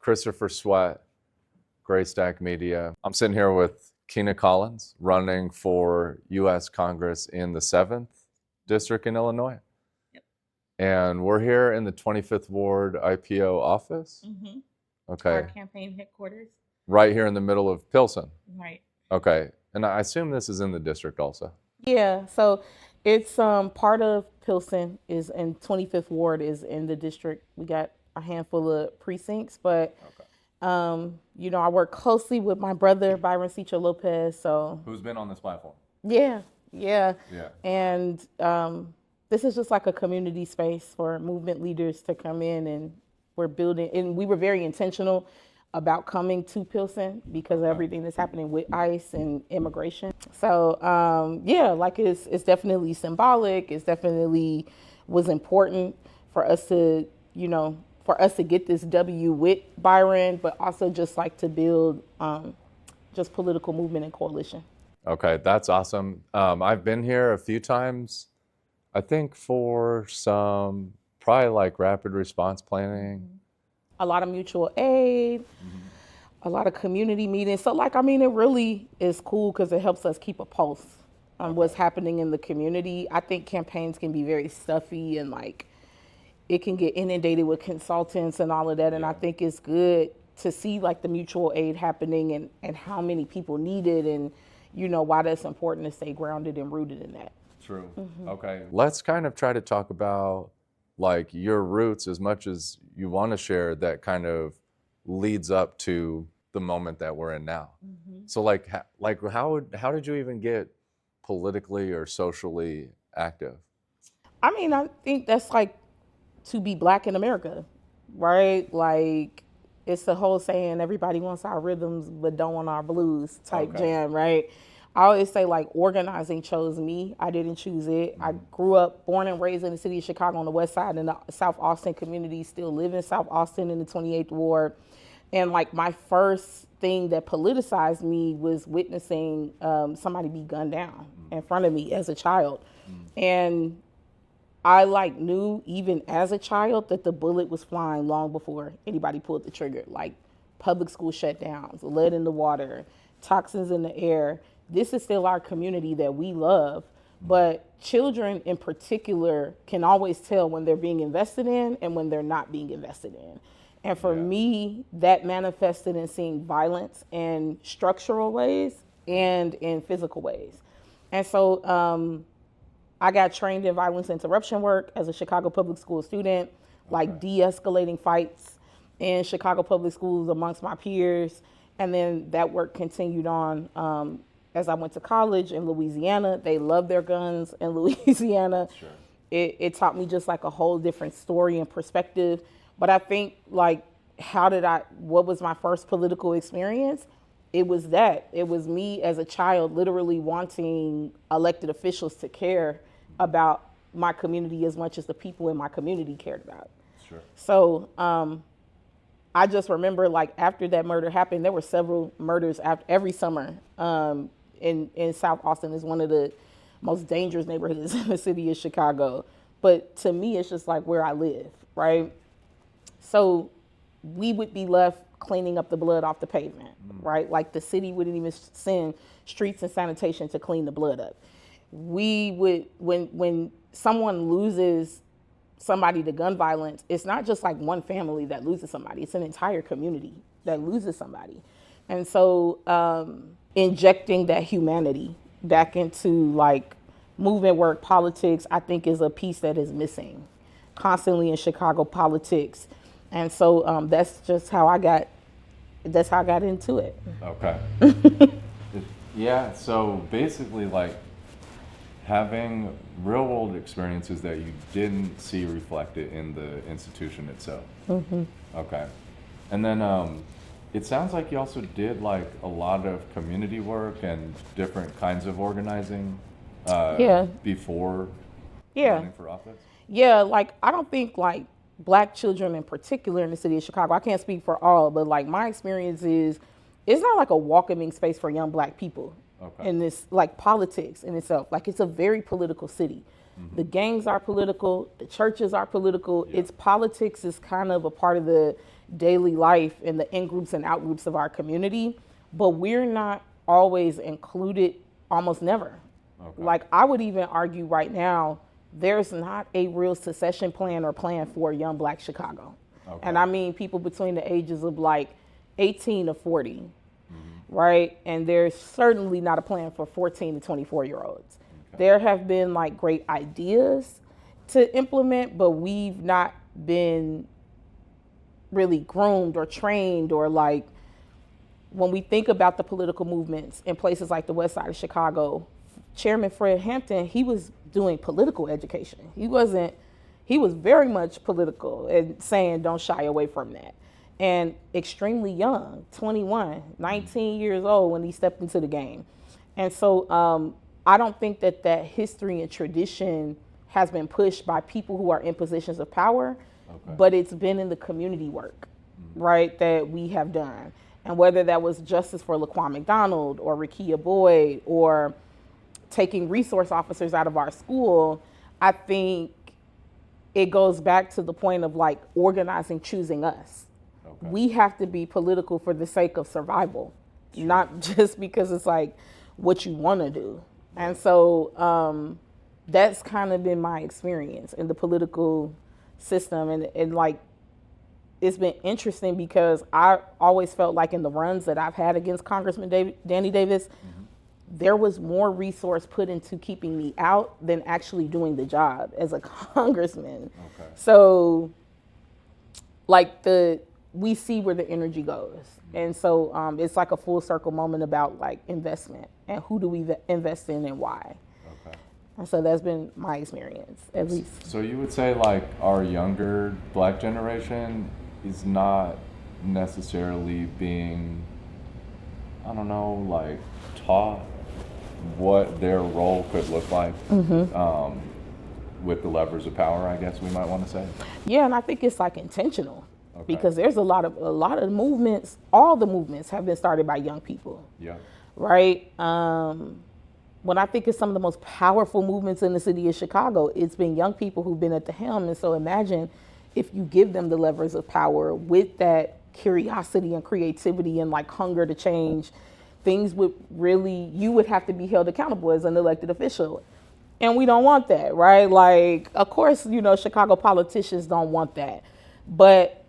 Christopher Sweat, GrayStak Media. I'm sitting here with Kina Collins, running for U.S. Congress in the 7th District in Illinois. Yep. And we're here in the 25th Ward IPO office. Mm-hmm. Okay. Our campaign headquarters. Right here in the middle of Pilsen. Right. Okay. And I assume this is in the district also. Yeah, so it's part of Pilsen is in 25th Ward is in the district. We got a handful of precincts, but I work closely with my brother Byron Cicho Lopez. So who's been on this platform? Yeah. Yeah. And this is just like a community space for movement leaders to come in, and we're building. And we were very intentional about coming to Pilsen because of everything that's happening with ICE and immigration. So it's definitely symbolic. It's definitely was important for us to, get this W with Byron, but also just like to build just political movement and coalition. Okay, that's awesome. I've been here a few times, I think for some probably like rapid response planning. A lot of mutual aid, a lot of community meetings. So it really is cool because it helps us keep a pulse on what's happening in the community. I think campaigns can be very stuffy and it can get inundated with consultants and all of that. And I think it's good to see the mutual aid happening and how many people need it and, why that's important to stay grounded and rooted in that. True. Okay. Let's kind of try to talk about your roots as much as you want to share that kind of leads up to the moment that we're in now. So how did you even get politically or socially active? I think that's to be Black in America, right? It's the whole saying, everybody wants our rhythms but don't want our blues type jam, right? I always say organizing chose me. I didn't choose it. I grew up, born and raised in the city of Chicago on the west side in the South Austin community, still live in South Austin in the 28th Ward. And my first thing that politicized me was witnessing somebody be gunned down in front of me as a child. And I knew even as a child that the bullet was flying long before anybody pulled the trigger. Public school shutdowns, lead in the water, toxins in the air. This is still our community that we love, but children in particular can always tell when they're being invested in and when they're not being invested in. And for me, that manifested in seeing violence in structural ways and in physical ways. And so I got trained in violence interruption work as a Chicago public school student, de-escalating fights in Chicago public schools amongst my peers. And then that work continued on as I went to college in Louisiana. They love their guns in Louisiana. Sure. It taught me just a whole different story and perspective. But I think what was my first political experience? It was that. It was me as a child literally wanting elected officials to care about my community as much as the people in my community cared about. Sure. So I just remember after that murder happened, there were several murders every summer in South Austin. Is one of the most dangerous neighborhoods in the city of Chicago. But to me, it's just where I live, right? So we would be left cleaning up the blood off the pavement, right? The city wouldn't even send streets and sanitation to clean the blood up. We would, when someone loses somebody to gun violence, it's not just one family that loses somebody, it's an entire community that loses somebody. And so injecting that humanity back into movement work, politics, I think is a piece that is missing constantly in Chicago politics. And so that's just how I got into it. Okay. Yeah, so basically having real world experiences that you didn't see reflected in the institution itself. Okay. And then it sounds like you also did a lot of community work and different kinds of organizing before running for office. Yeah, I don't think Black children in particular in the city of Chicago, I can't speak for all, but my experience is it's not a welcoming space for young Black people in this politics in itself. It's a very political city. The gangs are political. The churches are political. Its politics is kind of a part of the daily life and the in-groups and out-groups of our community, but we're not always included, almost never. Okay. Like, I would even argue right now, there's not a real succession plan or plan for young Black Chicago. Okay. And I mean people between the ages of like 18 to 40, right? And there's certainly not a plan for 14 to 24-year-olds. Okay. There have been like great ideas to implement, but we've not been really groomed or trained, or like, when we think about the political movements in places like the West Side of Chicago, Chairman Fred Hampton, he was doing political education. He was very much political and saying don't shy away from that. And extremely young, 21, 19 years old when he stepped into the game. And so I don't think that history and tradition has been pushed by people who are in positions of power, but it's been in the community work, right, that we have done. And whether that was justice for Laquan McDonald or Rekia Boyd or taking resource officers out of our school, I think it goes back to the point of like organizing, choosing us. Okay. We have to be political for the sake of survival, not just because it's like what you want to do. And so that's kind of been my experience in the political system. And like, it's been interesting because I always felt like in the runs that I've had against Congressman Danny Davis, there was more resource put into keeping me out than actually doing the job as a congressman. Okay. So like we see where the energy goes. And so it's like a full circle moment about like investment and who do we invest in and why. Okay. And so that's been my experience, at least. So you would say like our younger Black generation is not necessarily being, I don't know, like taught what their role could look like with the levers of power, I guess we might want to say. Yeah, and I think it's like intentional because there's a lot of movements. All the movements have been started by young people. Yeah. Right. When I think of some of the most powerful movements in the city of Chicago, it's been young people who've been at the helm. And so imagine if you give them the levers of power with that curiosity and creativity and like hunger to change, things would really, you would have to be held accountable as an elected official. And we don't want that, right? Like, of course, you know, Chicago politicians don't want that. But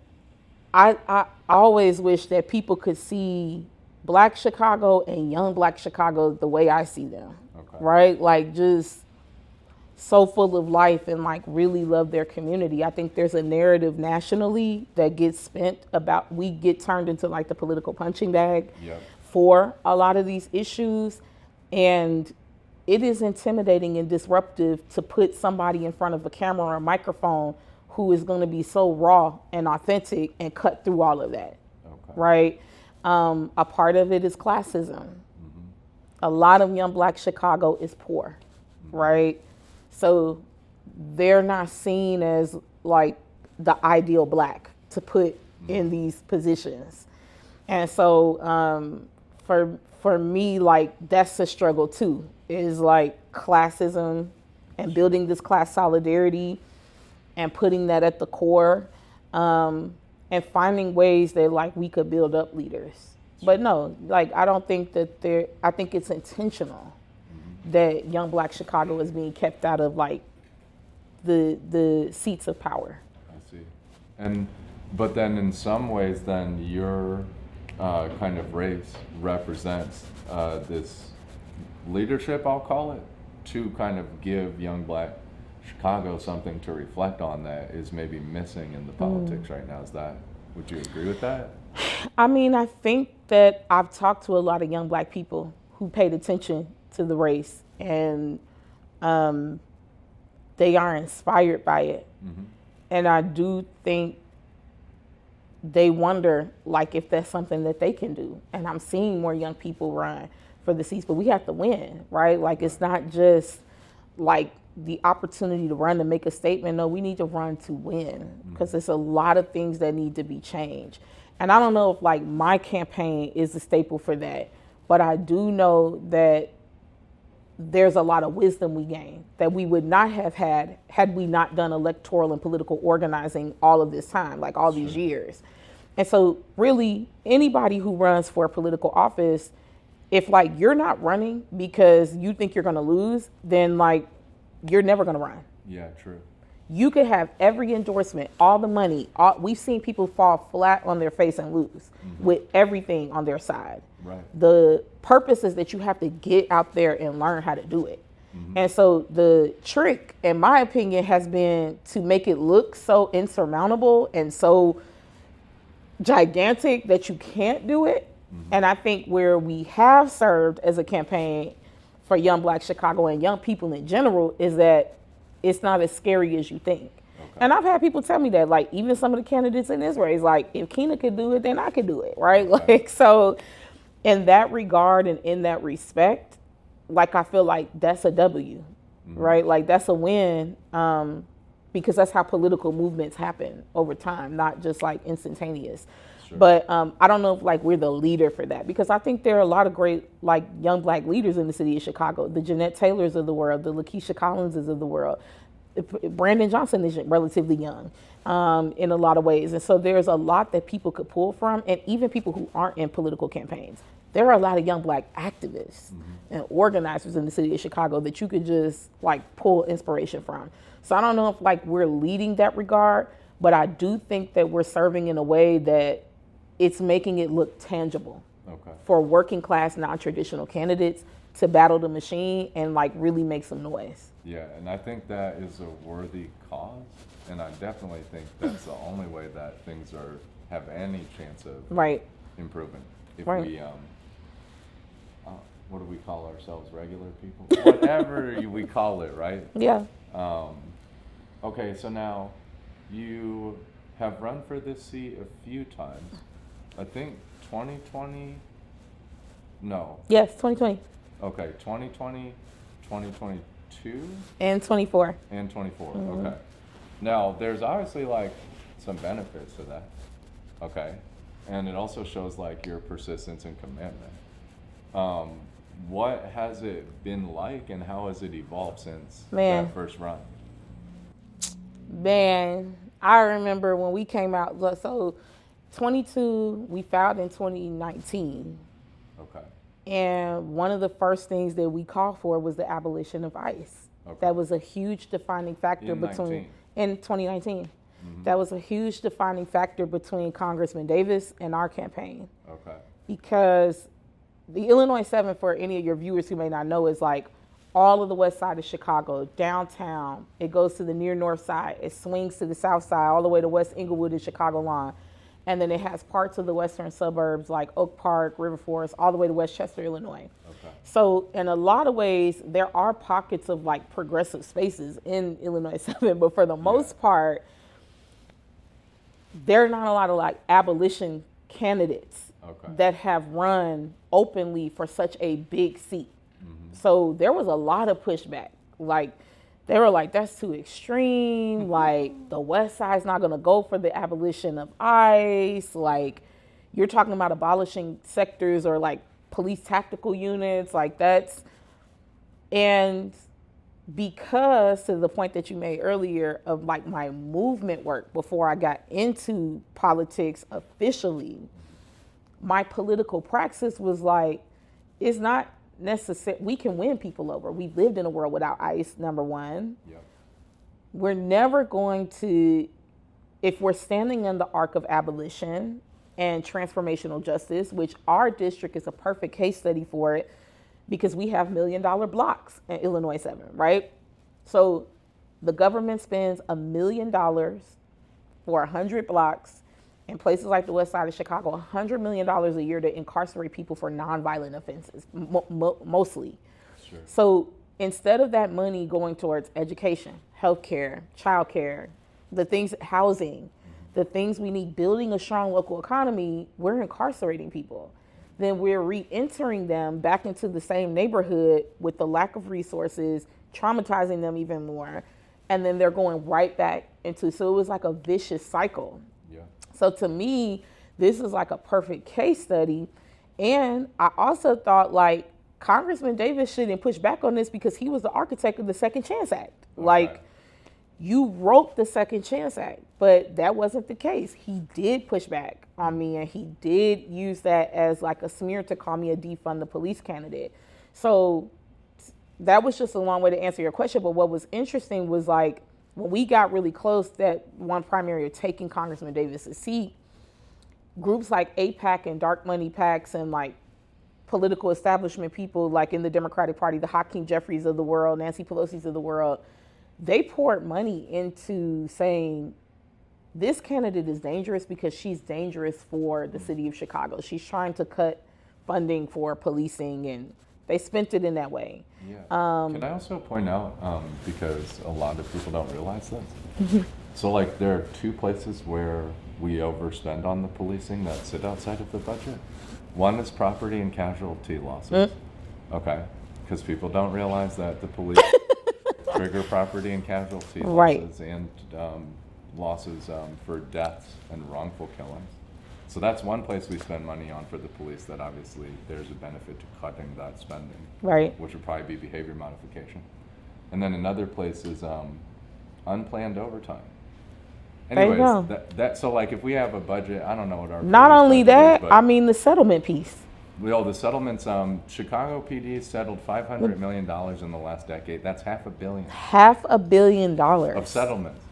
I always wish that people could see Black Chicago and young Black Chicago the way I see them, right? Like just so full of life and like really love their community. I think there's a narrative nationally that gets spent about, we get turned into like the political punching bag for a lot of these issues. And it is intimidating and disruptive to put somebody in front of a camera or a microphone who is going to be so raw and authentic and cut through all of that, right? A part of it is classism. A lot of young Black Chicago is poor, right? So they're not seen as like the ideal Black to put in these positions. And so for me, like that's a struggle too, is like classism and building this class solidarity and putting that at the core and finding ways that like we could build up leaders. But no, like I don't think that I think it's intentional that young Black Chicago is being kept out of like the seats of power. I see. But then in some ways then your kind of race represents this leadership, I'll call it, to kind of give young Black Chicago something to reflect on that is maybe missing in the politics right now. Would you agree with that? I mean, I think that I've talked to a lot of young Black people who paid attention to the race and they are inspired by it. And I do think they wonder like if that's something that they can do. And I'm seeing more young people run for the seats, but we have to win, right? Like it's not just like the opportunity to run to make a statement. No, we need to run to win because there's a lot of things that need to be changed. And I don't know if like my campaign is a staple for that, but I do know that there's a lot of wisdom we gain that we would not have had we not done electoral and political organizing all of this time, like all these years. And so really anybody who runs for a political office, if like you're not running because you think you're going to lose, then like you're never going to run. Yeah, true. You could have every endorsement, all the money. We've seen people fall flat on their face and lose with everything on their side. Right. The purpose is that you have to get out there and learn how to do it. And so the trick, in my opinion, has been to make it look so insurmountable and so gigantic that you can't do it. And I think where we have served as a campaign for Young Black Chicago and young people in general is that it's not as scary as you think. Okay. And I've had people tell me that, like, even some of the candidates in this race, like, if Kina could do it, then I could do it, right? Like, so in that regard and in that respect, like, I feel like that's a W, right? Like, that's a win, because that's how political movements happen over time, not just, like, instantaneous. Sure. But I don't know if, like, we're the leader for that, because I think there are a lot of great, like, young Black leaders in the city of Chicago, the Jeanette Taylors of the world, the Kina Collinses of the world. Brandon Johnson is relatively young in a lot of ways. And so there's a lot that people could pull from, and even people who aren't in political campaigns. There are a lot of young Black activists and organizers in the city of Chicago that you could just, like, pull inspiration from. So I don't know if, like, we're leading that regard, but I do think that we're serving in a way that it's making it look tangible for working class, non-traditional candidates to battle the machine and, like, really make some noise. Yeah, and I think that is a worthy cause, and I definitely think that's the only way that things have any chance of improving. If we, what do we call ourselves, regular people? Whatever we call it, right? Yeah. Okay, so now you have run for this seat a few times. I think 2020, no. Yes, 2020. Okay, 2020, 2022? And 24. And 24, okay. Now, there's obviously, like, some benefits to that, okay? And it also shows, like, your persistence and commitment. What has it been like, and how has it evolved since that first run? Man, I remember when we came out, so 22, we filed in 2019. Okay. And one of the first things that we called for was the abolition of ICE. Okay. That was a huge defining factor in 2019. That was a huge defining factor between Congressman Davis and our campaign. Okay. Because the Illinois 7, for any of your viewers who may not know, is like all of the west side of Chicago, downtown. It goes to the near north side. It swings to the south side, all the way to West Englewood and Chicago line. And then it has parts of the western suburbs like Oak Park, River Forest, all the way to Westchester, Illinois. Okay. So in a lot of ways, there are pockets of, like, progressive spaces in Illinois 7, but for the most part, there are not a lot of, like, abolition candidates that have run openly for such a big seat. So there was a lot of pushback. Like, they were like, that's too extreme. Like, the West Side's not going to go for the abolition of ICE. Like, you're talking about abolishing sectors or, like, police tactical units. Like, that's, and because, to the point that you made earlier of, like, my movement work before I got into politics officially, my political praxis was like, it's not necessary. We can win people over. We lived in a world without ICE, number one. Yep. We're never going to, if we're standing in the arc of abolition and transformational justice, which our district is a perfect case study for it, because we have $1 million blocks in Illinois 7, right? So the government spends $1 million for 100 blocks in places like the west side of Chicago, $100 million a year to incarcerate people for nonviolent offenses, mostly. Sure. So instead of that money going towards education, healthcare, childcare, the things, housing, the things we need, building a strong local economy, we're incarcerating people. Then we're re-entering them back into the same neighborhood with the lack of resources, traumatizing them even more. And then they're going right back into, so it was like a vicious cycle. Yeah. So to me, this is like a perfect case study. And I also thought, like, Congressman Davis shouldn't push back on this because he was the architect of the Second Chance Act. Like, you wrote the Second Chance Act, but that wasn't the case. He did push back on me, and he did use that as like a smear to call me a defund the police candidate. So that was just a long way to answer your question. But what was interesting was, like, when we got really close, that one primary of taking Congressman Davis's seat, groups like AIPAC and dark money PACs and like political establishment people like in the Democratic Party, the Hakeem Jeffries of the world, Nancy Pelosi's of the world, they poured money into saying this candidate is dangerous because she's dangerous for the city of Chicago. She's trying to cut funding for policing, and they spent it in that way. Yeah. Can I also point out, because a lot of people don't realize this, so like there are two places where we overspend on the policing that sit outside of the budget. One is property and casualty losses. Okay, because people don't realize that the police trigger property and casualty losses and losses for deaths and wrongful killings. So that's one place we spend money on for the police that obviously there's a benefit to cutting that spending, which would probably be behavior modification. And then another place is unplanned overtime. Anyways, so like if we have a budget, I don't know what our not only that, I mean the settlement piece. Well, the settlements, Chicago PD settled $500 million in the last decade. That's $500 million. $500 million of settlements.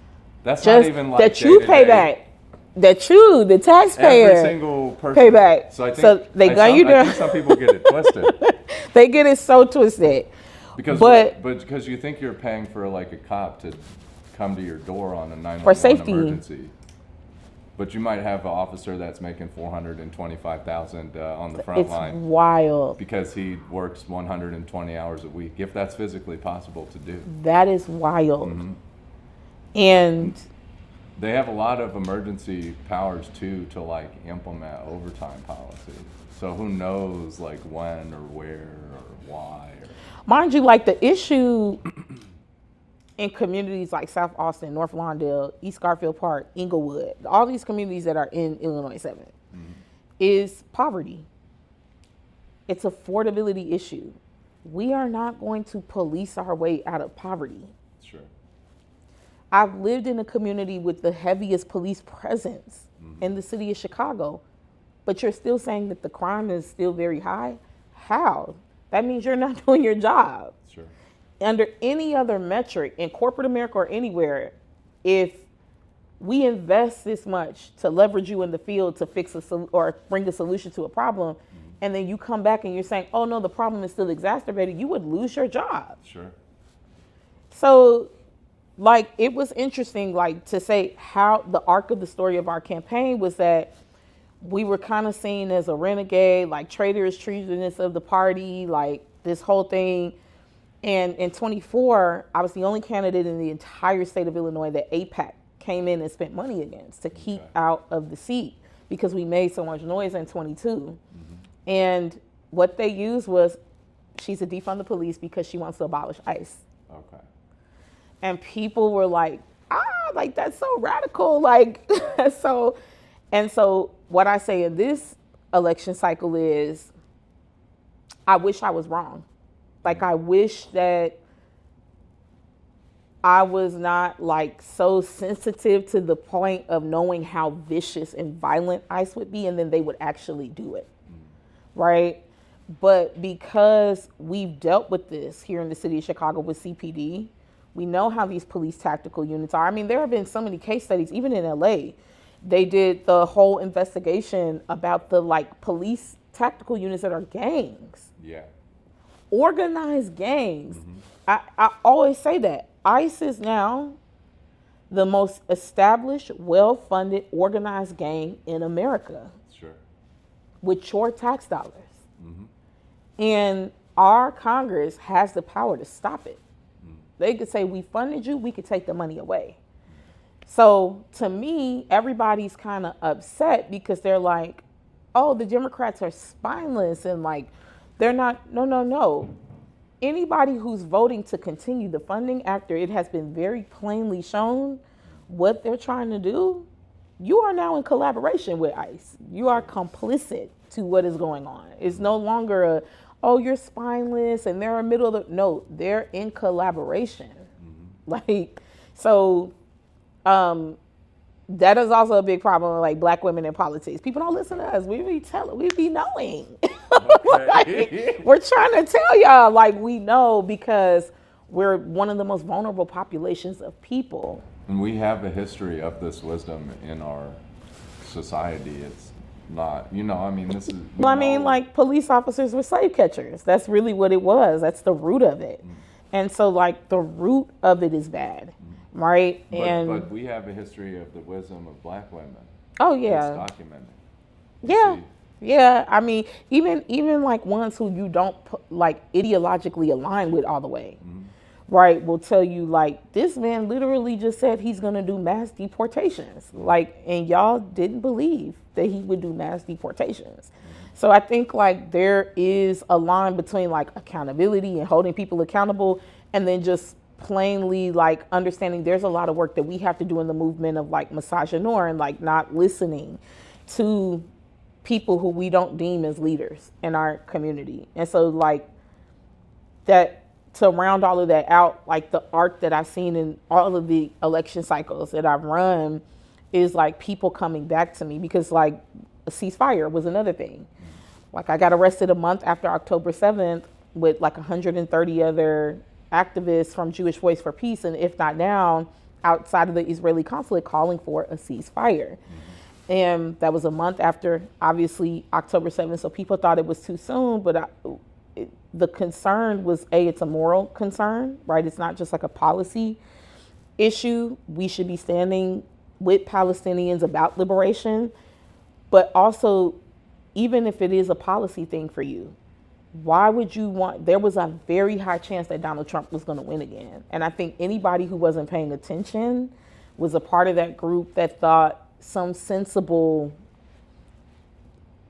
That's just not even like that you pay back. That you, the taxpayer, every single person pay back. So I think, I think some people get it twisted. They get it so twisted. Because you think you're paying for like a cop to come to your door on a 911 emergency. But you might have an officer that's making $425,000 on the front line. It's wild. Because he works 120 hours a week, if that's physically possible to do. That is wild. And they have a lot of emergency powers too to like implement overtime policies. So who knows like when or where or why. Mind you, like the issue in communities like South Austin, North Lawndale, East Garfield Park, Inglewood, all these communities that are in Illinois 7, is poverty. It's affordability issue. We are not going to police our way out of poverty. Sure. I've lived in a community with the heaviest police presence in the city of Chicago, but you're still saying that the crime is still very high? How? That means you're not doing your job. Sure. Under any other metric in corporate America or anywhere, if we invest this much to leverage you in the field to fix or bring a solution to a problem, and then you come back and you're saying, oh no, the problem is still exacerbated, you would lose your job. Sure. So, like, it was interesting, like, to say how the arc of the story of our campaign was that we were kind of seen as a renegade, like traitorous treasonous of the party, like this whole thing. And in 24, I was the only candidate in the entire state of Illinois that AIPAC came in and spent money against to keep out of the seat because we made so much noise in 22. And what they used was, she's a defund the police because she wants to abolish ICE. Okay. And people were like, like that's so radical. Like, so what I say in this election cycle is, I wish I was wrong. Like, I wish that I was not like so sensitive to the point of knowing how vicious and violent ICE would be, and then they would actually do it, right? But because we've dealt with this here in the city of Chicago with CPD, we know how these police tactical units are. I mean, there have been so many case studies, even in LA. They did the whole investigation about the like police tactical units that are gangs. Yeah. Organized gangs. I always say that. ICE is now the most established, well-funded, organized gang in America. Sure. With your tax dollars. And our Congress has the power to stop it. They could say, we funded you, we could take the money away. So to me, everybody's kind of upset because they're like, oh, the Democrats are spineless and like, they're not, no. Anybody who's voting to continue the funding after it has been very plainly shown what they're trying to do, you are now in collaboration with ICE. You are complicit to what is going on. It's no longer oh, you're spineless and they're in the middle of the, no, they're in collaboration. Like, so that is also a big problem with like black women in politics. People don't listen to us. We be knowing. Like, we're trying to tell y'all, like, we know because we're one of the most vulnerable populations of people. And we have a history of this wisdom in our society. It's not, I mean, this is. Well, I mean, like, police officers were slave catchers. That's really what it was. That's the root of it. And so, like, the root of it is bad, right? But we have a history of the wisdom of black women. Oh, yeah. It's documented. Yeah. Yeah. I mean, even like ones who you don't, like, ideologically align with all the way. Right, will tell you like this man literally just said he's gonna do mass deportations, like, and y'all didn't believe that he would do mass deportations. So I think like there is a line between like accountability and holding people accountable, and then just plainly like understanding there's a lot of work that we have to do in the movement of like misogynoir and like not listening to people who we don't deem as leaders in our community. And so like that. To round all of that out, like the arc that I've seen in all of the election cycles that I've run is like people coming back to me because like a ceasefire was another thing. Like I got arrested a month after October 7th with like 130 other activists from Jewish Voice for Peace, and if not now, outside of the Israeli consulate calling for a ceasefire. And that was a month after obviously October 7th, so people thought it was too soon, but the concern was, it's a moral concern, right? It's not just like a policy issue. We should be standing with Palestinians about liberation, but also, even if it is a policy thing for you, why would you want, there was a very high chance that Donald Trump was gonna win again. And I think anybody who wasn't paying attention was a part of that group that thought some sensible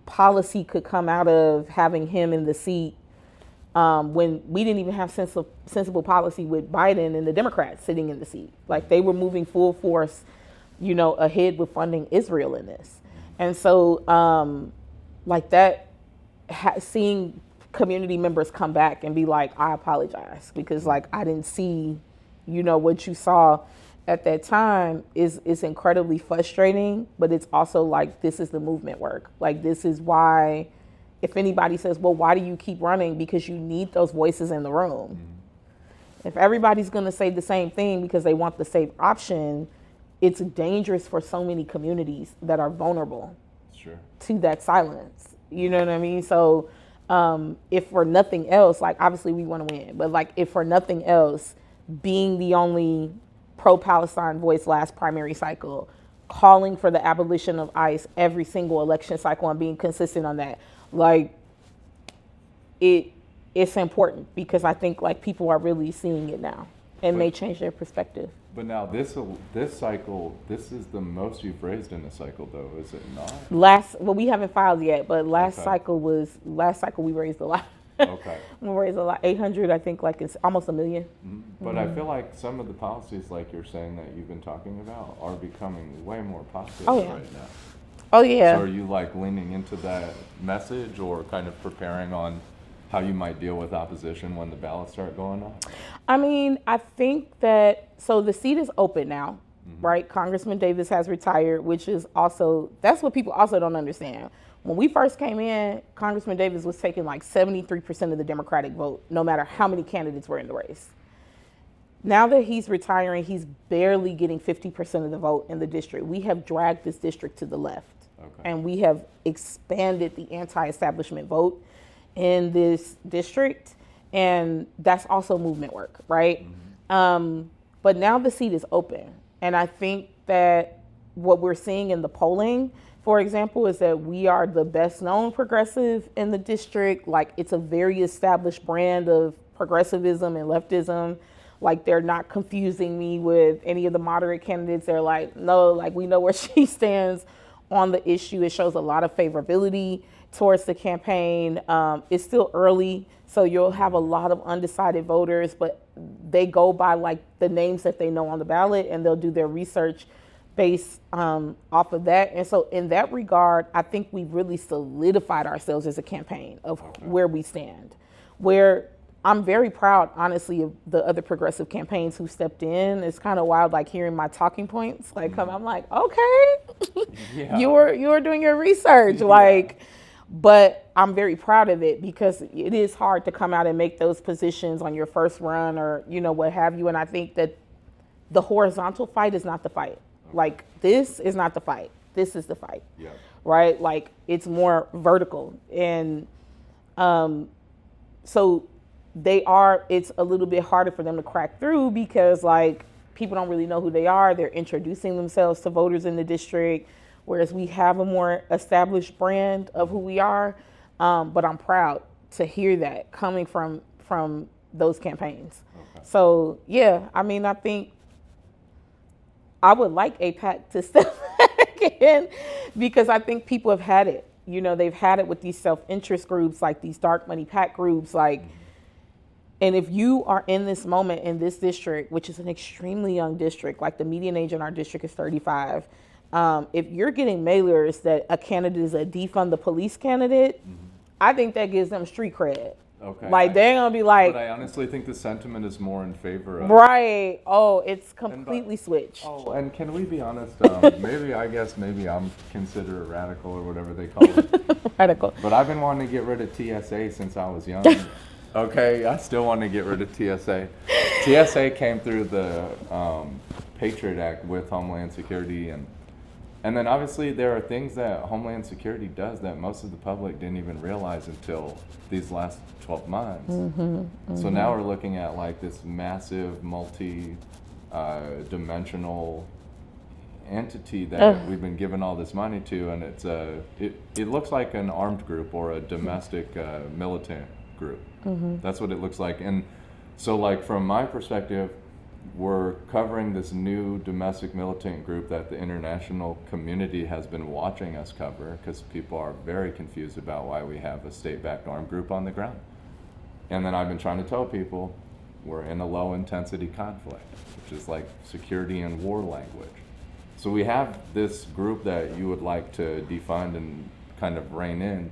policy could come out of having him in the seat. When we didn't even have sensible policy with Biden and the Democrats sitting in the seat. Like they were moving full force, ahead with funding Israel in this. And so like that, seeing community members come back and be like, I apologize because like I didn't see, what you saw at that time is incredibly frustrating, but it's also like, this is the movement work. Like this is why, if anybody says, well, why do you keep running? Because you need those voices in the room. If everybody's going to say the same thing because they want the safe option, it's dangerous for so many communities that are vulnerable to that silence. You know what I mean? So if for nothing else, like obviously we want to win, but like if for nothing else, being the only pro-Palestine voice last primary cycle, calling for the abolition of ICE every single election cycle and being consistent on that, like it's important because I think like people are really seeing it now and may change their perspective. But now this cycle, this is the most you've raised in a cycle though, is it not? Well, we haven't filed yet, but last cycle we raised a lot. Okay. We raised a lot, 800, I think like it's almost $1 million. But I feel like some of the policies like you're saying that you've been talking about are becoming way more popular right now. Oh, yeah. So are you like leaning into that message or kind of preparing on how you might deal with opposition when the ballots start going up? I mean, I think that, so the seat is open now, right? Congressman Davis has retired, which is also, that's what people also don't understand. When we first came in, Congressman Davis was taking like 73% of the Democratic vote, no matter how many candidates were in the race. Now that he's retiring, he's barely getting 50% of the vote in the district. We have dragged this district to the left. And we have expanded the anti-establishment vote in this district. And that's also movement work, right? But now the seat is open. And I think that what we're seeing in the polling, for example, is that we are the best known progressive in the district. Like it's a very established brand of progressivism and leftism. Like they're not confusing me with any of the moderate candidates. They're like, no, like we know where she stands on the issue. It shows a lot of favorability towards the campaign. It's still early, so you'll have a lot of undecided voters, but they go by like the names that they know on the ballot and they'll do their research based off of that. And so in that regard, I think we've really solidified ourselves as a campaign of where we stand, where I'm very proud, honestly, of the other progressive campaigns who stepped in. It's kind of wild, like hearing my talking points, like come, I'm like, okay, you're doing your research, like, but I'm very proud of it because it is hard to come out and make those positions on your first run or, you know, what have you. And I think that the horizontal fight is not the fight. Like, this is not the fight. This is the fight, right? Like, it's more vertical. And so it's a little bit harder for them to crack through because, like, people don't really know who they are. They're introducing themselves to voters in the district, whereas we have a more established brand of who we are. But I'm proud to hear that coming from those campaigns. Okay. So, yeah, I mean, I think I would like AIPAC to step back in because I think people have had it. You know, they've had it with these self-interest groups, like these dark money PAC groups. Like, and if you are in this moment in this district, which is an extremely young district, like the median age in our district is 35. If you're getting mailers that a candidate is a defund the police candidate, I think that gives them street cred. Okay. Like, they're going to be like... But I honestly think the sentiment is more in favor of... Right. Oh, it's completely switched. Oh, and can we be honest? Maybe I'm considered radical or whatever they call it. Radical. But I've been wanting to get rid of TSA since I was young. Okay, I still want to get rid of TSA. TSA came through the Patriot Act with Homeland Security, and then obviously there are things that Homeland Security does that most of the public didn't even realize until these last 12 months. So now we're looking at like this massive multi-dimensional entity that we've been given all this money to, and it looks like an armed group or a domestic militant group. That's what it looks like. And so, like, from my perspective, we're covering this new domestic militant group that the international community has been watching us cover because people are very confused about why we have a state-backed armed group on the ground. And then I've been trying to tell people we're in a low-intensity conflict, which is like security and war language. So we have this group that you would like to defund and kind of rein in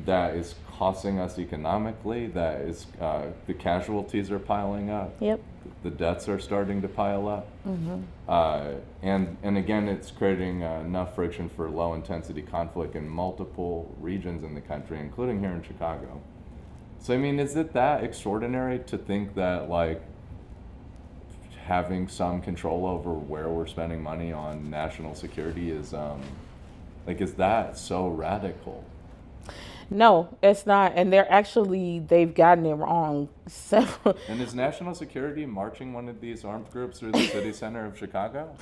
that is costing us economically, that is the casualties are piling up. Yep. The deaths are starting to pile up. And again, it's creating enough friction for low intensity conflict in multiple regions in the country, including here in Chicago. So I mean, is it that extraordinary to think that, like, having some control over where we're spending money on national security is is that so radical? No, it's not. And they've gotten it wrong several. And is national security marching one of these armed groups through the city center of Chicago?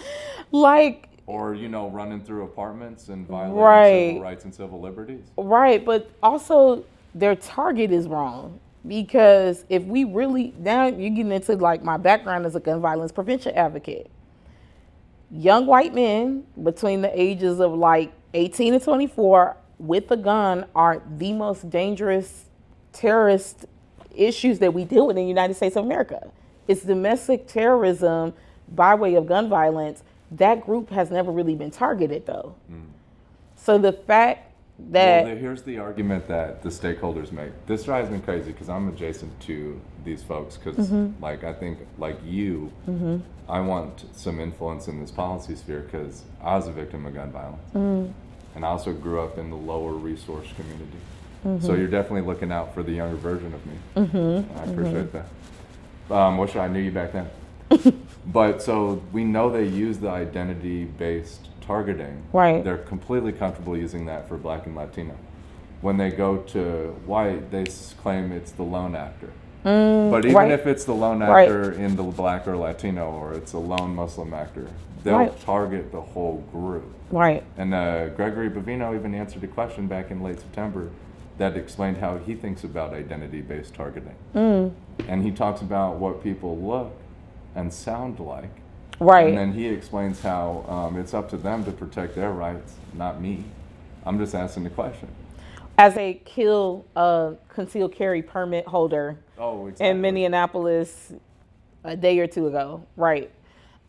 Like, or, you know, running through apartments and violating civil rights and civil liberties? Right, but also their target is wrong. Because if we really, now you're getting into like my background as a gun violence prevention advocate. Young white men between the ages of like 18 and 24 with a gun are the most dangerous terrorist issues that we deal with in the United States of America. It's domestic terrorism by way of gun violence. That group has never really been targeted though. So the fact that... Well, here's the argument that the stakeholders make. This drives me crazy because I'm adjacent to these folks because like, I think like you, I want some influence in this policy sphere because I was a victim of gun violence. And I also grew up in the lower resource community. So you're definitely looking out for the younger version of me. I appreciate that. Wish I knew you back then. But so we know they use the identity-based targeting. Right. They're completely comfortable using that for Black and Latino. When they go to white, they claim it's the lone actor. But even if it's the lone actor in the Black or Latino, or it's a lone Muslim actor, they'll target the whole group. Right. And Gregory Bovino even answered a question back in late September that explained how he thinks about identity-based targeting. And he talks about what people look and sound like. Right. And then he explains how it's up to them to protect their rights, not me. I'm just asking the question. As a concealed carry permit holder in Minneapolis a day or two ago, right.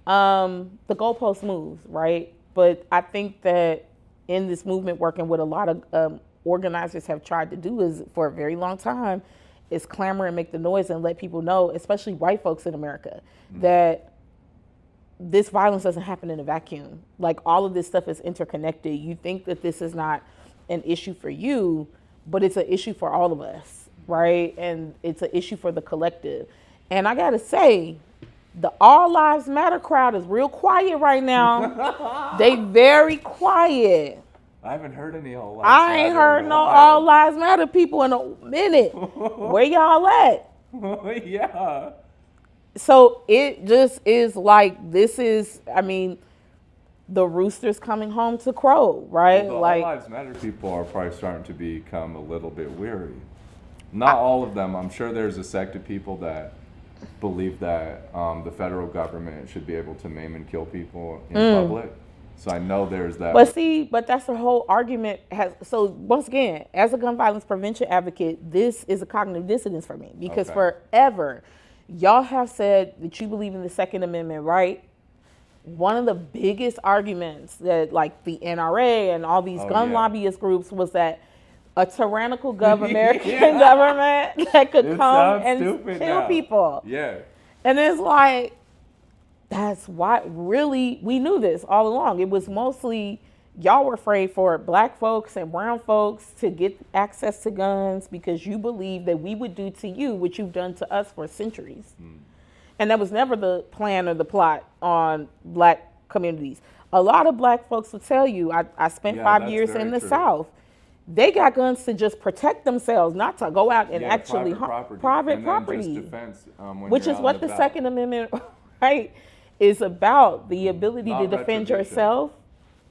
The goalpost moves, right? But I think that in this movement, working with a lot of organizers have tried to do is for a very long time is clamor and make the noise and let people know, especially white folks in America, that this violence doesn't happen in a vacuum. Like all of this stuff is interconnected. You think that this is not an issue for you, but it's an issue for all of us, right? And it's an issue for the collective. And I gotta say, the All Lives Matter crowd is real quiet right now. They very quiet. I haven't heard any All Lives I Matter ain't heard in a no while. All Lives Matter people in a minute. Where y'all at? Yeah. So it just is like, this is, I mean, the rooster's coming home to crow, right? Well, the like, All Lives Matter people are probably starting to become a little bit weary. Not all of them. I'm sure there's a sect of people that believe that the federal government should be able to maim and kill people in public. So I know there's that. But that's the whole argument. So once again, as a gun violence prevention advocate, this is a cognitive dissonance for me because forever, y'all have said that you believe in the Second Amendment, right? One of the biggest arguments that like the NRA and all these gun lobbyist groups was that a tyrannical American government that could come and kill people. Yeah. And it's like, that's why, really, we knew this all along. It was mostly, y'all were afraid for black folks and brown folks to get access to guns because you believe that we would do to you what you've done to us for centuries. And that was never the plan or the plot on black communities. A lot of black folks will tell you, I spent 5 years in the South. They got guns to just protect themselves, not to go out and actually harm private property. Just defense, which is what the Second Amendment, right, is about. The ability to defend yourself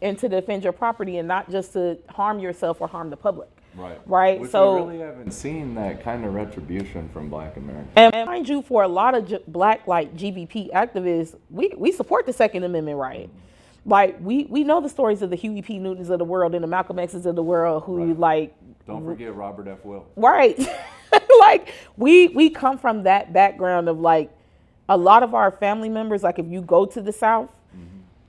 and to defend your property and not just to harm yourself or harm the public. Right. Which so we really haven't seen that kind of retribution from black Americans. And mind you, for a lot of black like GBP activists, we support the Second Amendment, right? Like we know the stories of the Huey P. Newtons of the world and the Malcolm X's of the world who like don't forget Robert F. Will. Right. Like we come from that background of like a lot of our family members, like if you go to the South,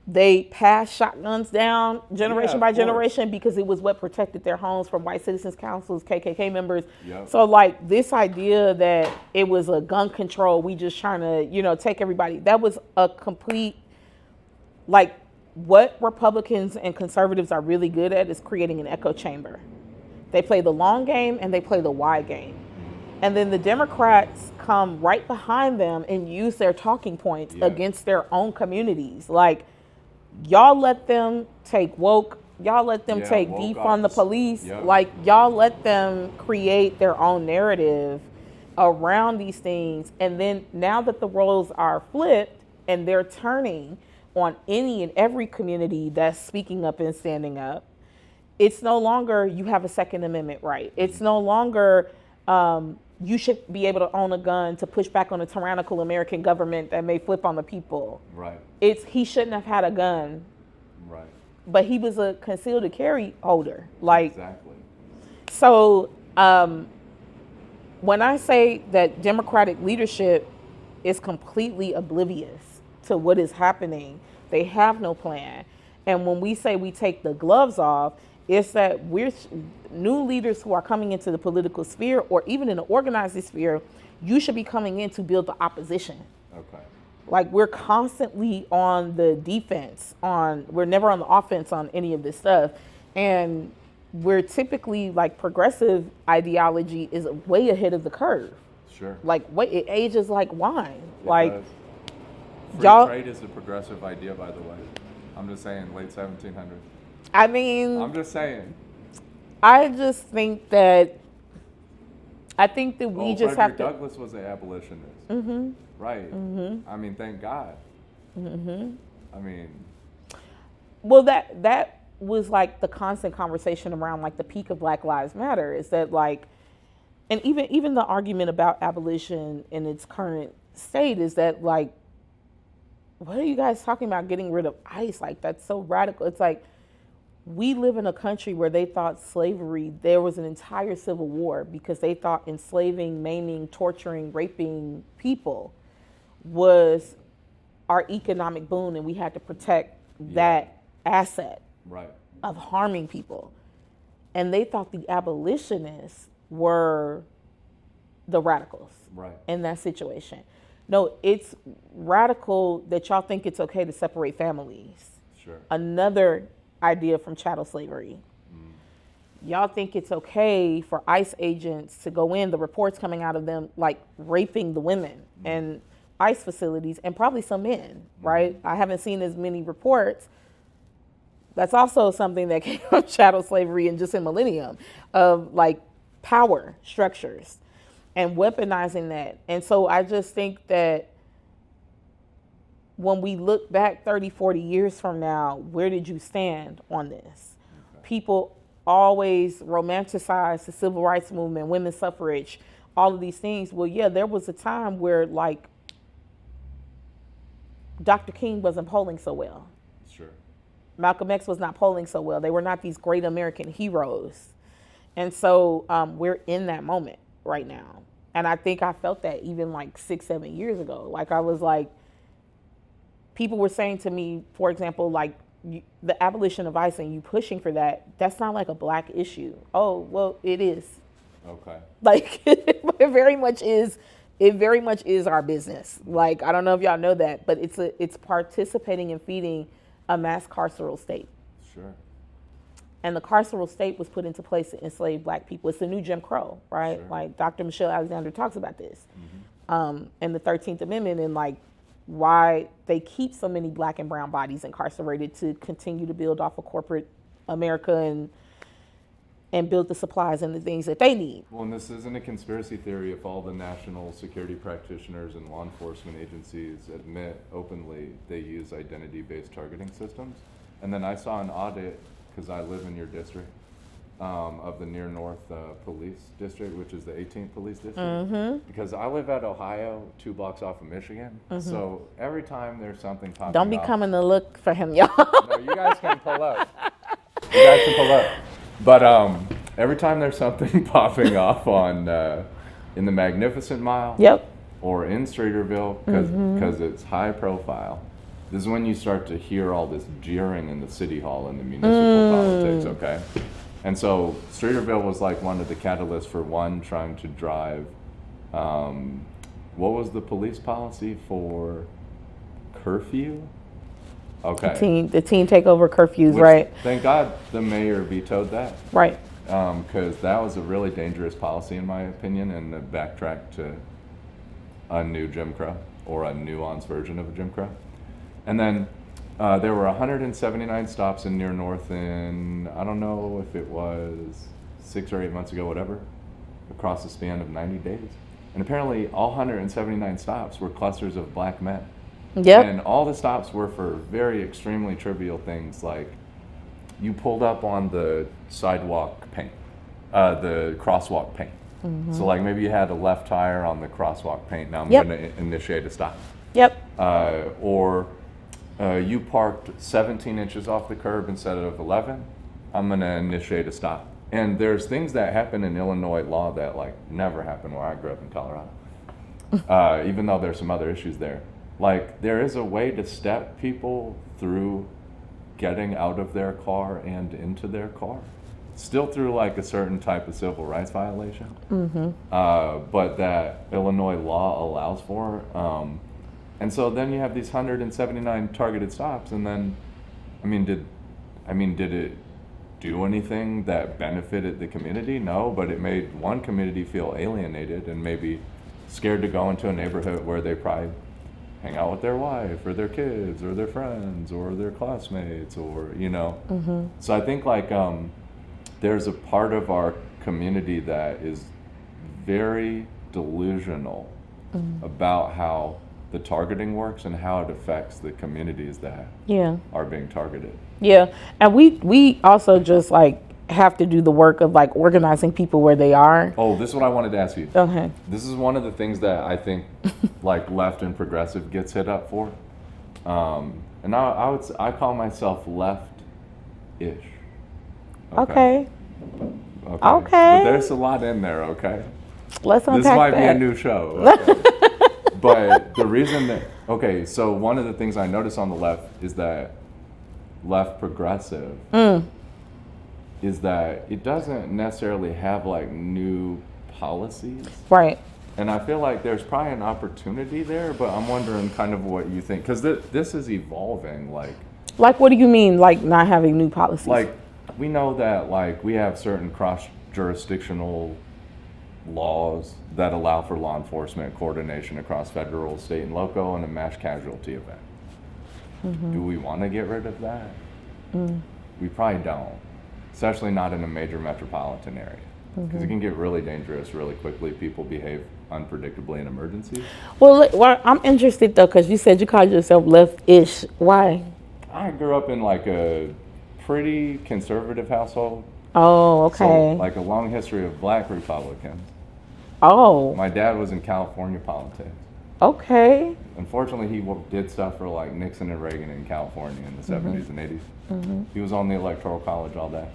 they passed shotguns down generation by generation because it was what protected their homes from white citizens councils, KKK members. So like this idea that it was a gun control, we just trying to, take everybody, that was a complete, like what Republicans and conservatives are really good at is creating an echo chamber. They play the long game and they play the wide game. And then the Democrats come right behind them and use their talking points against their own communities. Like, y'all let them take woke, y'all let them take defund the police, like y'all let them create their own narrative around these things. And then now that the roles are flipped and they're turning on any and every community that's speaking up and standing up, it's no longer you have a Second Amendment right. It's no longer you should be able to own a gun to push back on a tyrannical American government that may flip on the people. Right. It's he shouldn't have had a gun. Right. But he was a concealed carry holder. Like exactly. So when I say that Democratic leadership is completely oblivious to what is happening, they have no plan. And when we say we take the gloves off, it's that we're new leaders who are coming into the political sphere or even in the organizing sphere, you should be coming in to build the opposition. Okay. Like we're constantly on the defense, we're never on the offense on any of this stuff. And we're typically like progressive ideology is way ahead of the curve. Sure. Like it ages like wine. Free trade is a progressive idea, by the way. I'm just saying, late 1700s. I mean, I'm just saying. I just think that we just have to. Douglass was an abolitionist. Mm-hmm. Right. Mm-hmm. I mean, thank God. Mm-hmm. I mean. Well, that was like the constant conversation around like the peak of Black Lives Matter is that like, and even the argument about abolition in its current state is that like, what are you guys talking about getting rid of ICE? Like that's so radical. It's like, we live in a country where they thought slavery, there was an entire civil war because they thought enslaving, maiming, torturing, raping people was our economic boon, and we had to protect that asset Right. of harming people. And they thought the abolitionists were the radicals Right. in that situation. No, it's radical that y'all think it's okay to separate families. Sure. Another idea from chattel slavery. Y'all think it's okay for ICE agents to go in, the reports coming out of them, like raping the women in ICE facilities, and probably some men, right? I haven't seen as many reports. That's also something that came from chattel slavery and just in millennium of like power structures and weaponizing that. And so I just think that when we look back 30, 40 years from now, where did you stand on this? Okay. People always romanticize the civil rights movement, women's suffrage, all of these things. Well, yeah, there was a time where like Dr. King wasn't polling so well. Sure. Malcolm X was not polling so well. They were not these great American heroes. And so we're in that moment right now. And I think I felt that even like 6, 7 years ago. Like I was like, people were saying to me, for example, like the abolition of ICE and you pushing for that, that's not like a black issue. Oh, well, it is. Okay. Like it very much is. It very much is our business. Like, I don't know if y'all know that, but it's participating in feeding a mass carceral state. Sure. And the carceral state was put into place to enslave black people. It's the new Jim Crow, right? Sure. Like Dr. Michelle Alexander talks about this in the 13th Amendment, and like why they keep so many black and brown bodies incarcerated to continue to build off of corporate America and build the supplies and the things that they need. Well, and this isn't a conspiracy theory if all the national security practitioners and law enforcement agencies admit openly they use identity-based targeting systems. And then I saw an audit, because I live in your district, of the Near North Police District, which is the 18th Police District. Because I live at Ohio, 2 blocks off of Michigan. So every time there's something popping Don't be up, coming to look for him, y'all. No, you guys can pull up. You guys can pull up. But every time there's something popping off on in the Magnificent Mile, or in Streeterville, because it's high profile, this is when you start to hear all this jeering in the city hall and the municipal politics. Okay, and so Streeterville was like one of the catalysts for one trying to drive. What was the police policy for curfew? Okay. The teen takeover curfews, right? Thank God the mayor vetoed that. Right. Because that was a really dangerous policy, in my opinion, and to backtrack to a new Jim Crow or a nuanced version of a Jim Crow. And then there were 179 stops in Near North in, I don't know if it was 6 or 8 months ago, whatever, across the span of 90 days. And apparently all 179 stops were clusters of black men. Yep. And all the stops were for very extremely trivial things, like you pulled up on the sidewalk paint, the crosswalk paint. So like maybe you had a left tire on the crosswalk paint. Now I'm going to initiate a stop. Or you parked 17 inches off the curb instead of 11. I'm going to initiate a stop. And there's things that happen in Illinois law that like never happened where I grew up in Colorado, even though there's some other issues there. Like, there is a way to step people through getting out of their car and into their car. Still through, like, a certain type of civil rights violation. But that Illinois law allows for. And so then you have these 179 targeted stops, and then, did it do anything that benefited the community? No, but it made one community feel alienated and maybe scared to go into a neighborhood where they probably hang out with their wife or their kids or their friends or their classmates or, So I think like there's a part of our community that is very delusional about how the targeting works and how it affects the communities that are being targeted. Yeah, and we also just like have to do the work of like organizing people where they are. Oh, this is what I wanted to ask you. Okay. This is one of the things that I think like left and progressive gets hit up for. And I call myself left-ish. Okay. But there's a lot in there, okay? Let's unpack This might that. be a new show. Okay? But the reason that, okay, so one of the things I notice on the left is that left progressive is that it doesn't necessarily have like new policies. Right. And I feel like there's probably an opportunity there, but I'm wondering kind of what you think, because this is evolving. Like, what do you mean, like not having new policies? Like, we know that like we have certain cross-jurisdictional laws that allow for law enforcement coordination across federal, state, and local in a mass casualty event. Do we want to get rid of that? We probably don't, especially not in a major metropolitan area, because it can get really dangerous really quickly. People behave unpredictably in emergencies. Well, I'm interested though, because you said you called yourself left-ish. Why? I grew up in like a pretty conservative household. Oh, okay. So like a long history of black Republicans. Oh. My dad was in California politics. Okay. Unfortunately, he did stuff for like Nixon and Reagan in California in the 70s and 80s. He was on the Electoral College all day.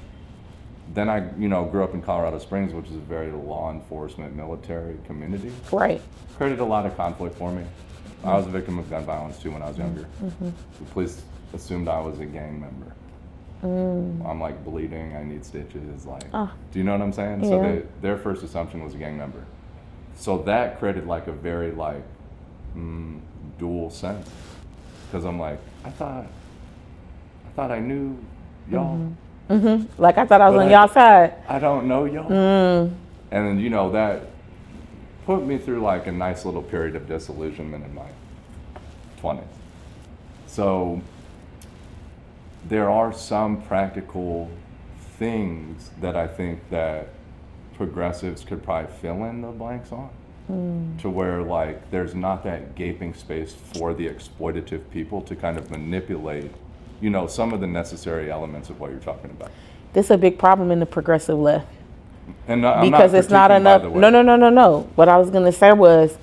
Then I, grew up in Colorado Springs, which is a very law enforcement military community. Right. Created a lot of conflict for me. I was a victim of gun violence too when I was younger. The police assumed I was a gang member. I'm like bleeding, I need stitches, like, do you know what I'm saying? Yeah. So their first assumption was a gang member. So that created like a very like dual sense. Because I'm like, I thought I knew y'all. Like I thought I was on y'all side. I don't know y'all. And then, that put me through like a nice little period of disillusionment in my 20s. So there are some practical things that I think that progressives could probably fill in the blanks on, to where like there's not that gaping space for the exploitative people to kind of manipulate, some of the necessary elements of what you're talking about. This is a big problem in the progressive left. And because it's not enough. No. What I was going to say was,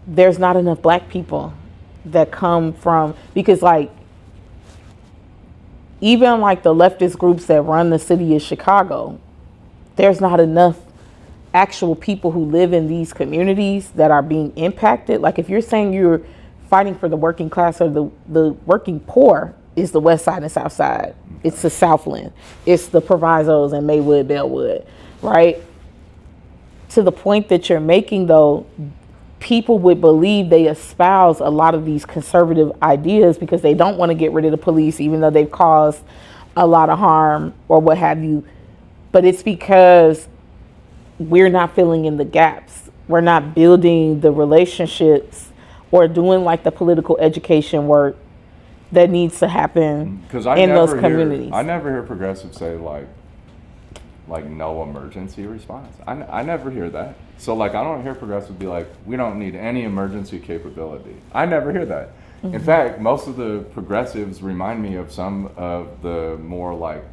there's not enough black people that come from, because like even like the leftist groups that run the city of Chicago, there's not enough actual people who live in these communities that are being impacted. Like if you're saying you're fighting for the working class or the working poor, is the west side and south side. It's the Southland. It's the Provisos and Maywood, Bellwood, right? To the point that you're making though, people would believe they espouse a lot of these conservative ideas because they don't want to get rid of the police, even though they've caused a lot of harm or what have you. But it's because we're not filling in the gaps. We're not building the relationships or doing like the political education work that needs to happen in those communities. I never hear progressives say like no emergency response. I never hear that. So like I don't hear progressives be like, we don't need any emergency capability. I never hear that. In fact, most of the progressives remind me of some of the more like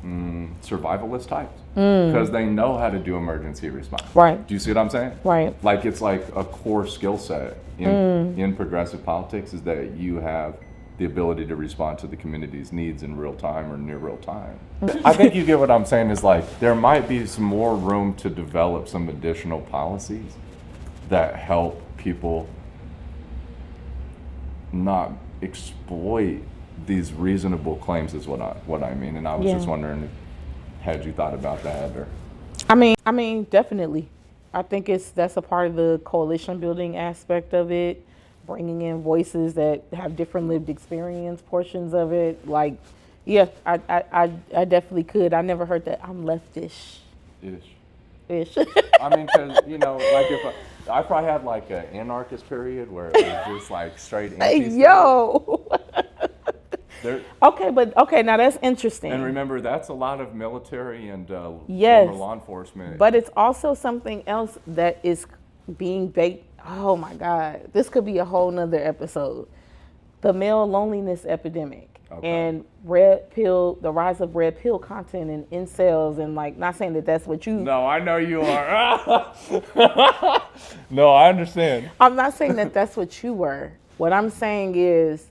survivalist types, because they know how to do emergency response. Right. Do you see what I'm saying? Right. Like it's like a core skill set in progressive politics is that you have the ability to respond to the community's needs in real time or near real time. I think you get what I'm saying is like there might be some more room to develop some additional policies that help people not exploit these reasonable claims is what I mean. And I was just wondering, had you thought about that? Or I mean, definitely. I think that's a part of the coalition building aspect of it, bringing in voices that have different lived experience portions of it. Like, yeah, I definitely could. I never heard that. I'm leftish. Ish. I mean, because, like if I probably had like an anarchist period where it was just like straight anti-stuff. Yo. Okay, now that's interesting. And remember, that's a lot of military and yes, former law enforcement. But it's also something else that is being baked. Oh my God, this could be a whole nother episode. The male loneliness epidemic and the rise of red pill content and incels, and like, not saying that that's what you. No, I know you are. No, I understand. I'm not saying that that's what you were. What I'm saying is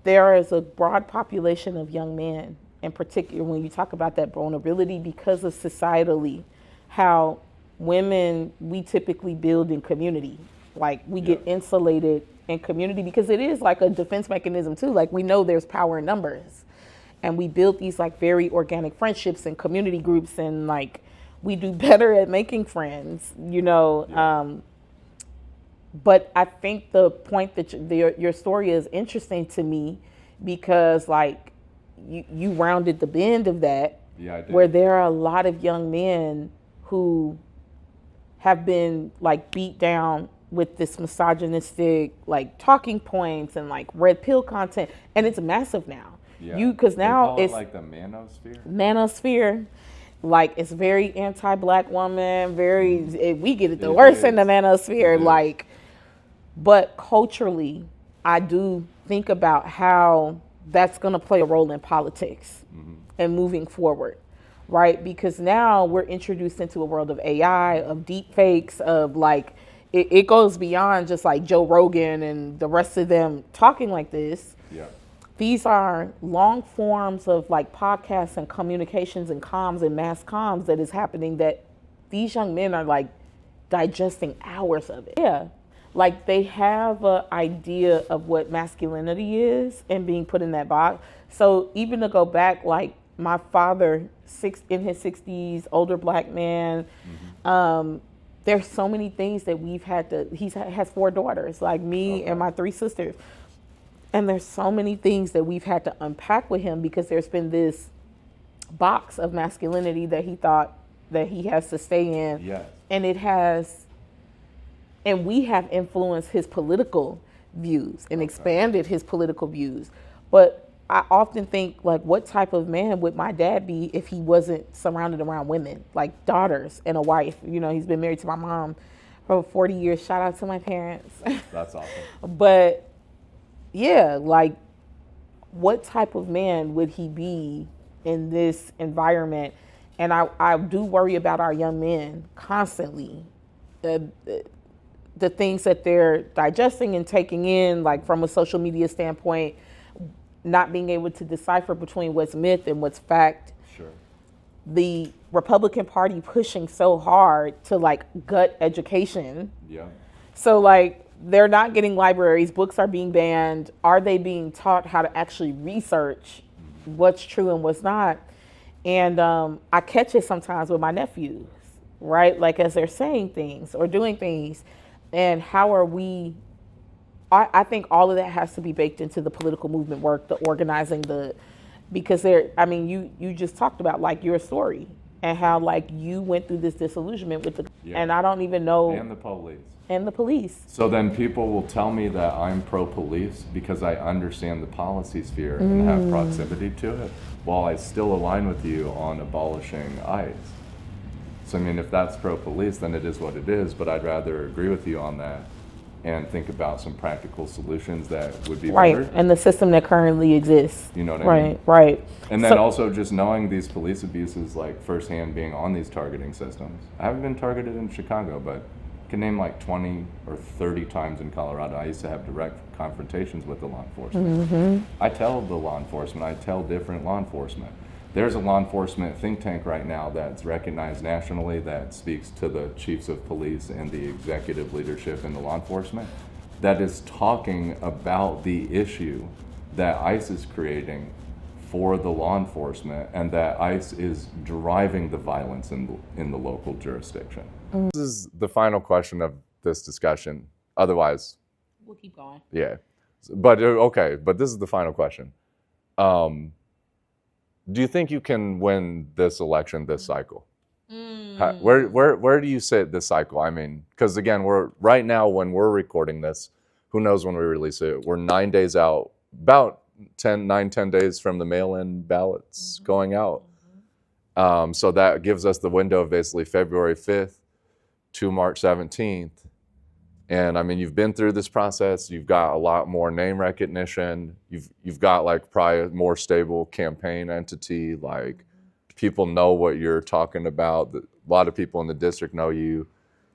there is a broad population of young men, in particular, when you talk about that vulnerability, because of societally how women, we typically build in community. Like we get insulated in community because it is like a defense mechanism too. Like we know there's power in numbers, and we build these like very organic friendships and community groups, and like we do better at making friends, you know. But I think the point that your story is interesting to me because like you rounded the bend of that, Yeah, I did. where there are a lot of young men who have been like beat down with this misogynistic like talking points and like red pill content, and it's massive now. Yeah. Because now they call it's it like the manosphere. manosphere. Like it's very anti-black woman, very we get it the worst in the manosphere. Like, but culturally, I do think about how that's going to play a role in politics and moving forward, right? Because now we're introduced into a world of AI, of deep fakes, of like, it goes beyond just like Joe Rogan and the rest of them talking like this. Yeah. These are long forms of like podcasts and communications and comms and mass comms that is happening that these young men are like digesting hours of it. Yeah. Like they have an idea of what masculinity is and being put in that box. So even to go back, like my father, in his 60s, older black man, there's so many things that we've had to, he has 4 daughters, like me and my 3 sisters. And there's so many things that we've had to unpack with him because there's been this box of masculinity that he thought that he has to stay in. Yes. And it has, and we have influenced his political views and expanded his political views. But I often think, like, what type of man would my dad be if he wasn't surrounded around women, like daughters and a wife? You know, he's been married to my mom for 40 years. Shout out to my parents. That's awesome. But yeah, like, what type of man would he be in this environment? And I do worry about our young men constantly. The things that they're digesting and taking in, like from a social media standpoint, not being able to decipher between what's myth and what's fact. Sure. The Republican Party pushing so hard to like gut education. Yeah. So like they're not getting libraries, books are being banned. Are they being taught how to actually research what's true and what's not? And I catch it sometimes with my nephews, right? Like as they're saying things or doing things. And how are we, I think all of that has to be baked into the political movement work, the organizing, because you just talked about like your story and how like you went through this disillusionment with and I don't even know. And the police. And the police. So then people will tell me that I'm pro-police because I understand the policy sphere and have proximity to it, while I still align with you on abolishing ICE. So I mean, if that's pro-police, then it is what it is, but I'd rather agree with you on that and think about some practical solutions that would be better. And the system that currently exists. You know what I mean? Right. And then also just knowing these police abuses, like firsthand being on these targeting systems. I haven't been targeted in Chicago, but I can name like 20 or 30 times in Colorado. I used to have direct confrontations with the law enforcement. I tell the law enforcement, I tell different law enforcement. There's a law enforcement think tank right now that's recognized nationally that speaks to the chiefs of police and the executive leadership in the law enforcement that is talking about the issue that ICE is creating for the law enforcement and that ICE is driving the violence in the local jurisdiction. This is the final question of this discussion. Otherwise, we'll keep going. Yeah. But okay, but this is the final question. Do you think you can win this election this cycle? Where do you sit this cycle? I mean, because again, we're right now when we're recording this, who knows when we release it? We're 9 days out, about 10 days from the mail-in ballots going out. So that gives us the window of basically February 5th to March 17th. And I mean, you've been through this process. You've got a lot more name recognition. You've got like probably a more stable campaign entity. Like people know what you're talking about. A lot of people in the district know you.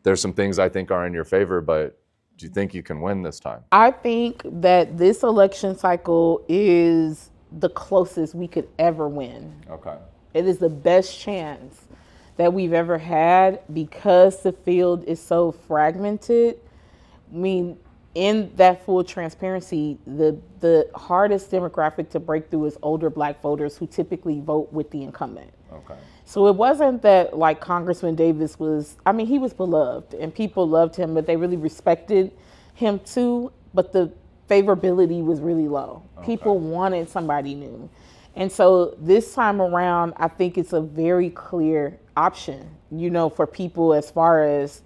There's some things I think are in your favor, but do you think you can win this time? I think that this election cycle is the closest we could ever win. Okay. It is the best chance that we've ever had because the field is so fragmented. I mean, in that full transparency, the hardest demographic to break through is older Black voters who typically vote with the incumbent. Okay. So it wasn't that like Congressman Davis was, I mean, he was beloved and people loved him, but they really respected him too. But the favorability was really low. Okay. People wanted somebody new. And so this time around, I think it's a very clear option, you know, for people as far as,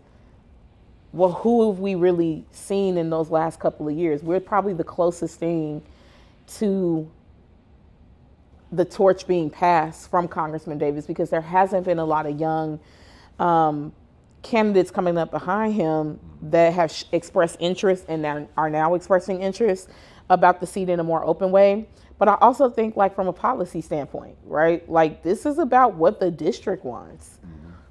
well, who have we really seen in those last couple of years? We're probably the closest thing to the torch being passed from Congressman Davis, because there hasn't been a lot of young candidates coming up behind him that have expressed interest and are now expressing interest about the seat in a more open way. But I also think, like, from a policy standpoint, right? Like, this is about what the district wants.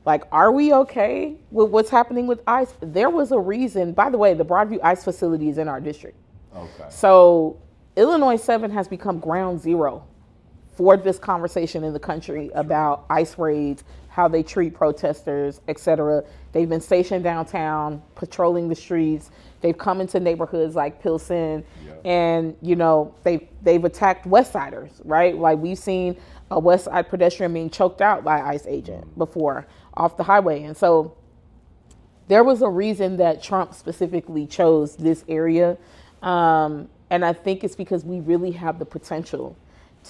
Like, are we okay with what's happening with ICE? There was a reason, by the way, the Broadview ICE facility is in our district. Okay. So Illinois 7 has become ground zero for this conversation in the country about ICE raids, how they treat protesters, et cetera. They've been stationed downtown, patrolling the streets. They've come into neighborhoods like Pilsen, and, you know, they've attacked West Siders, right? Like, we've seen a West Side pedestrian being choked out by ICE agent before off the highway. And so there was a reason that Trump specifically chose this area. And I think it's because we really have the potential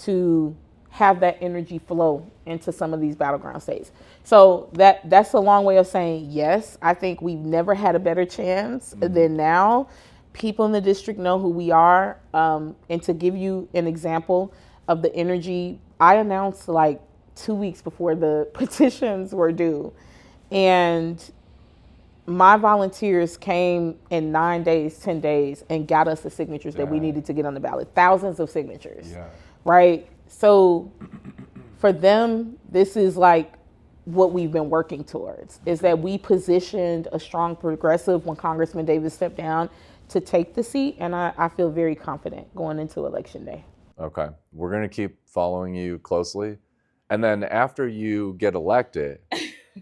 to have that energy flow into some of these battleground states. So that's a long way of saying, yes, I think we've never had a better chance than now. People in the district know who we are. And to give you an example of the energy, I announced like 2 weeks before the petitions were due. And my volunteers came in 9 days, 10 days, and got us the signatures that we needed to get on the ballot. Thousands of signatures, right? So for them, this is like what we've been working towards, is that we positioned a strong progressive when Congressman Davis stepped down to take the seat. And I feel very confident going into Election Day. Okay. We're going to keep following you closely. And then after you get elected,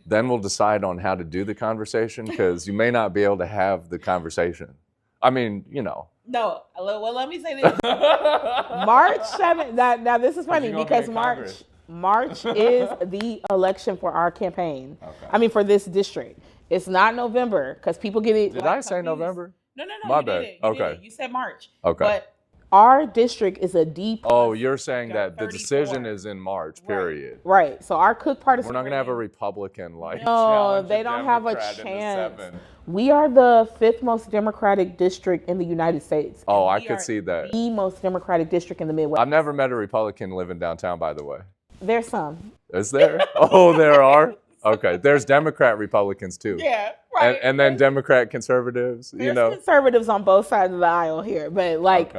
then we'll decide on how to do the conversation, because you may not be able to have the conversation. I mean, you know. No, well, let me say this. March 7th, now this is funny because March is the election for our campaign. Okay. I mean, for this district. It's not November, because people get it. Did I say November? No, My bad. Okay. You said March. Okay. But our district is a deep. Oh, you're saying that the decision is in March, period. Right. So our Cook Party. We're not going to have a Republican like. No, they don't have a chance. We are the 5th most Democratic district in the United States. Oh, I could see that. The most Democratic district in the Midwest. I've never met a Republican living downtown, by the way. There's some. Is there? Oh, there are? Okay. There's Democrat Republicans too. Yeah, right. And then Democrat conservatives, There's conservatives on both sides of the aisle here, but like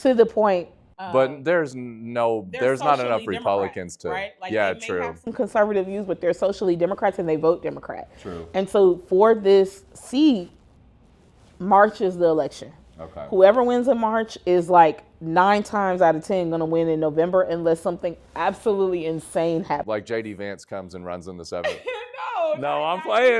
to the point. But there's not enough Republicans to. Right? Like yeah, they true. May have some conservative views, but they're socially Democrats and they vote Democrat. True. And so for this seat, March is the election. Okay. Whoever wins in March is like 9 times out of 10 going to win in November, unless something absolutely insane happens. Like J.D. Vance comes and runs in the 7th. No, I'm playing.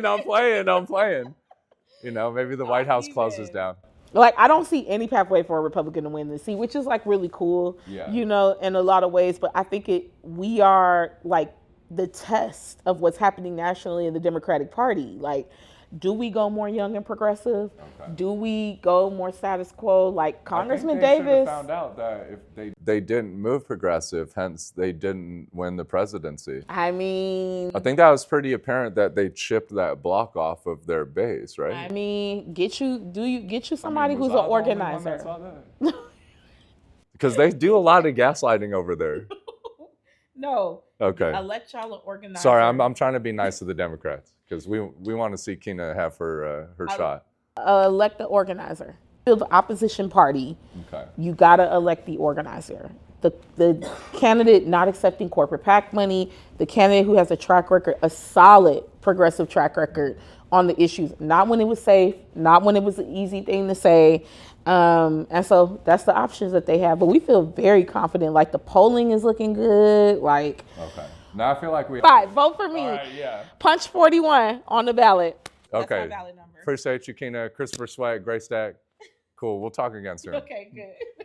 You know, maybe the White House closes down. Like, I don't see any pathway for a Republican to win this seat, which is like really cool, you know, in a lot of ways. But I think we are like the test of what's happening nationally in the Democratic Party. Like, do we go more young and progressive? Okay. Do we go more status quo? Like Congressman Davis should have found out that if they didn't move progressive, hence they didn't win the presidency. I mean, I think that was pretty apparent that they chipped that block off of their base, right? I mean, get you somebody who's an organizer. Because they do a lot of gaslighting over there. No. Okay. Elect y'all an organizer. Sorry, I'm trying to be nice to the Democrats, because we want to see Kina have her shot. Elect the organizer. The opposition party. Okay. You gotta elect the organizer. The candidate not accepting corporate PAC money. The candidate who has a track record, a solid progressive track record on the issues. Not when it was safe. Not when it was an easy thing to say. And so that's the options that they have. But we feel very confident. Like, the polling is looking good. Like, Now I feel like we. 5. Vote for me. All right, yeah. Punch 41 on the ballot. That's Okay. my ballot number. Appreciate you, Kina. Christopher Swag, GrayStak. Cool. We'll talk again soon. Okay, good.